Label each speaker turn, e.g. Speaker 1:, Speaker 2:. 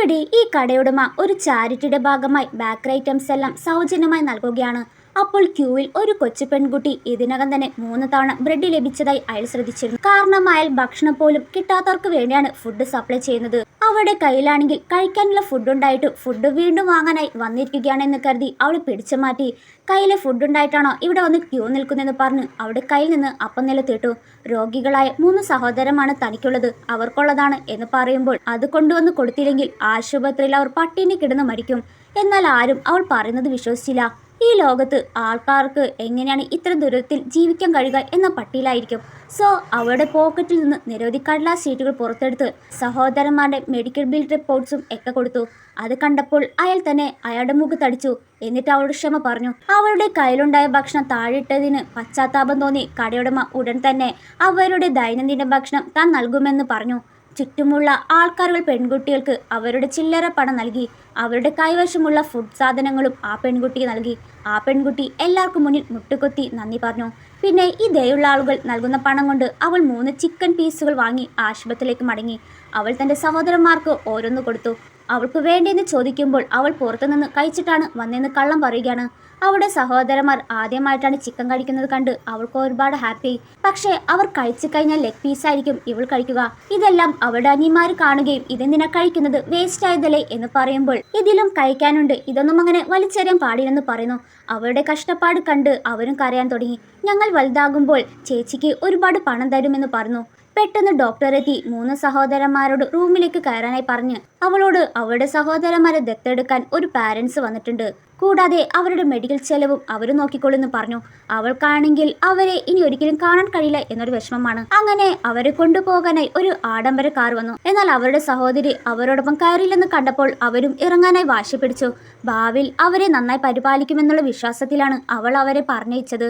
Speaker 1: ഇവിടെ ഈ കടയുടമ ഒരു ചാരിറ്റിയുടെ ഭാഗമായി ബേക്കറി ഐറ്റംസ് എല്ലാം സൗജന്യമായി നൽകുകയാണ്. അപ്പോൾ ക്യൂവിൽ ഒരു കൊച്ചു പെൺകുട്ടി ഇതിനകം തന്നെ 3 തവണ ബ്രെഡ് ലഭിച്ചതായി അയാൾ ശ്രദ്ധിച്ചിരുന്നു. കാരണം അയാൾ ഭക്ഷണം പോലും കിട്ടാത്തവർക്ക് വേണ്ടിയാണ് ഫുഡ് സപ്ലൈ ചെയ്യുന്നത്. അവളുടെ കയ്യിലാണെങ്കിൽ കഴിക്കാനുള്ള ഫുഡ് ഉണ്ടായിട്ട് ഫുഡ് വീണ്ടും വാങ്ങാനായി വന്നിരിക്കുകയാണെന്ന് കരുതി അവൾ പിടിച്ചു മാറ്റി. കയ്യിലെ ഫുഡ് ഉണ്ടായിട്ടാണോ ഇവിടെ വന്ന് ക്യൂ നിൽക്കുന്നതെന്ന് പറഞ്ഞ് അവിടെ കയ്യിൽ നിന്ന് അപ്പം നിലത്തിട്ടു. രോഗികളായ 3 സഹോദരന്മാരാണ് തനിക്കുള്ളത്, അവർക്കുള്ളതാണ് എന്ന് പറയുമ്പോൾ അത് കൊണ്ടുവന്ന് കൊടുത്തില്ലെങ്കിൽ ആശുപത്രിയിൽ അവർ പട്ടിണി കിടന്ന് മരിക്കും. എന്നാൽ ആരും അവൾ പറയുന്നത് വിശ്വസിച്ചില്ല. ഈ ലോകത്ത് ആൾക്കാർക്ക് എങ്ങനെയാണ് ഇത്ര ദൂരത്തിൽ ജീവിക്കാൻ കഴിയുക എന്ന പട്ടിയിലായിരിക്കും. സോ അവളുടെ പോക്കറ്റിൽ നിന്ന് നിരവധി കടലാസ് ഷീറ്റുകൾ പുറത്തെടുത്ത് സഹോദരന്മാരുടെ മെഡിക്കൽ ബിൽ റിപ്പോർട്ട്സും ഒക്കെ കൊടുത്തു. അത് കണ്ടപ്പോൾ അയാൾ തന്നെ അയാളുടെ മുഖത്തടിച്ചു. എന്നിട്ട് അവളുടെ ക്ഷമ പറഞ്ഞു. അവളുടെ കയ്യിലുണ്ടായ ഭക്ഷണം താഴെയിട്ടതിന് പശ്ചാത്താപം തോന്നി കടയുടമ ഉടൻ തന്നെ അവരുടെ ദൈനംദിന ഭക്ഷണം താൻ നൽകുമെന്ന് പറഞ്ഞു. ചുറ്റുമുള്ള ആൾക്കാരുകൾ പെൺകുട്ടികൾക്ക് അവരുടെ ചില്ലറ പണം നൽകി. അവരുടെ കൈവശമുള്ള ഫുഡ് സാധനങ്ങളും ആ പെൺകുട്ടിക്ക് നൽകി. ആ പെൺകുട്ടി എല്ലാവർക്കും മുന്നിൽ മുട്ടുകൊത്തി നന്ദി പറഞ്ഞു. പിന്നെ ഈ ദയുള്ള ആളുകൾ നൽകുന്ന പണം കൊണ്ട് അവൾ 3 ചിക്കൻ പീസുകൾ വാങ്ങി ആശുപത്രിയിലേക്ക് മടങ്ങി. അവൾ തൻ്റെ സഹോദരന്മാർക്ക് ഓരോന്ന് കൊടുത്തു. അവൾക്ക് വേണ്ടിയെന്ന് ചോദിക്കുമ്പോൾ അവൾ പുറത്തുനിന്ന് കഴിച്ചിട്ടാണ് വന്നതെന്ന് കള്ളം പറയുകയാണ്. അവളുടെ സഹോദരന്മാർ ആദ്യമായിട്ടാണ് ചിക്കൻ കഴിക്കുന്നത് കണ്ട് അവൾക്ക് ഒരുപാട് ഹാപ്പി. പക്ഷേ അവർ കഴിച്ചു കഴിഞ്ഞാൽ ലെഗ് പീസായിരിക്കും ഇവൾ കഴിക്കുക. ഇതെല്ലാം അവളുടെ അനിയന്മാർ കാണുകയും ഇതെന്തിനാ കഴിക്കുന്നത്, വേസ്റ്റ് ആയതല്ലേ എന്ന് പറയുമ്പോൾ ഇതിലും കഴിക്കാനുണ്ട്, ഇതൊന്നും അങ്ങനെ വലിച്ചെറിയാൻ പാടില്ലെന്ന് പറയുന്നു. അവളുടെ കഷ്ടപ്പാട് കണ്ട് അവരും കരയാൻ തുടങ്ങി. ഞങ്ങൾ വലുതാകുമ്പോൾ ചേച്ചിക്ക് ഒരുപാട് പണം തരുമെന്ന് പറഞ്ഞു. പെട്ടെന്ന് ഡോക്ടർ എത്തി 3 സഹോദരന്മാരോട് റൂമിലേക്ക് കയറാനായി പറഞ്ഞ് അവളോട് അവളുടെ സഹോദരന്മാരെ ദത്തെടുക്കാൻ ഒരു പാരൻസ് വന്നിട്ടുണ്ട്, കൂടാതെ അവരുടെ മെഡിക്കൽ ചെലവും അവർ നോക്കിക്കൊള്ളുന്നു പറഞ്ഞു. അവൾക്കാണെങ്കിൽ അവരെ ഇനി ഒരിക്കലും കാണാൻ കഴിയില്ല എന്നൊരു വിഷമമാണ്. അങ്ങനെ അവരെ കൊണ്ടുപോകാനായി ഒരു ആഡംബര കാർ വന്നു. എന്നാൽ അവരുടെ സഹോദരി അവരോടൊപ്പം കയറില്ലെന്ന് കണ്ടപ്പോൾ അവരും ഇറങ്ങാനായി വാശി പിടിച്ചു. ഭാവിയിൽ അവരെ നന്നായി പരിപാലിക്കുമെന്നുള്ള വിശ്വാസത്തിലാണ് അവൾ അവരെ പറഞ്ഞയച്ചത്.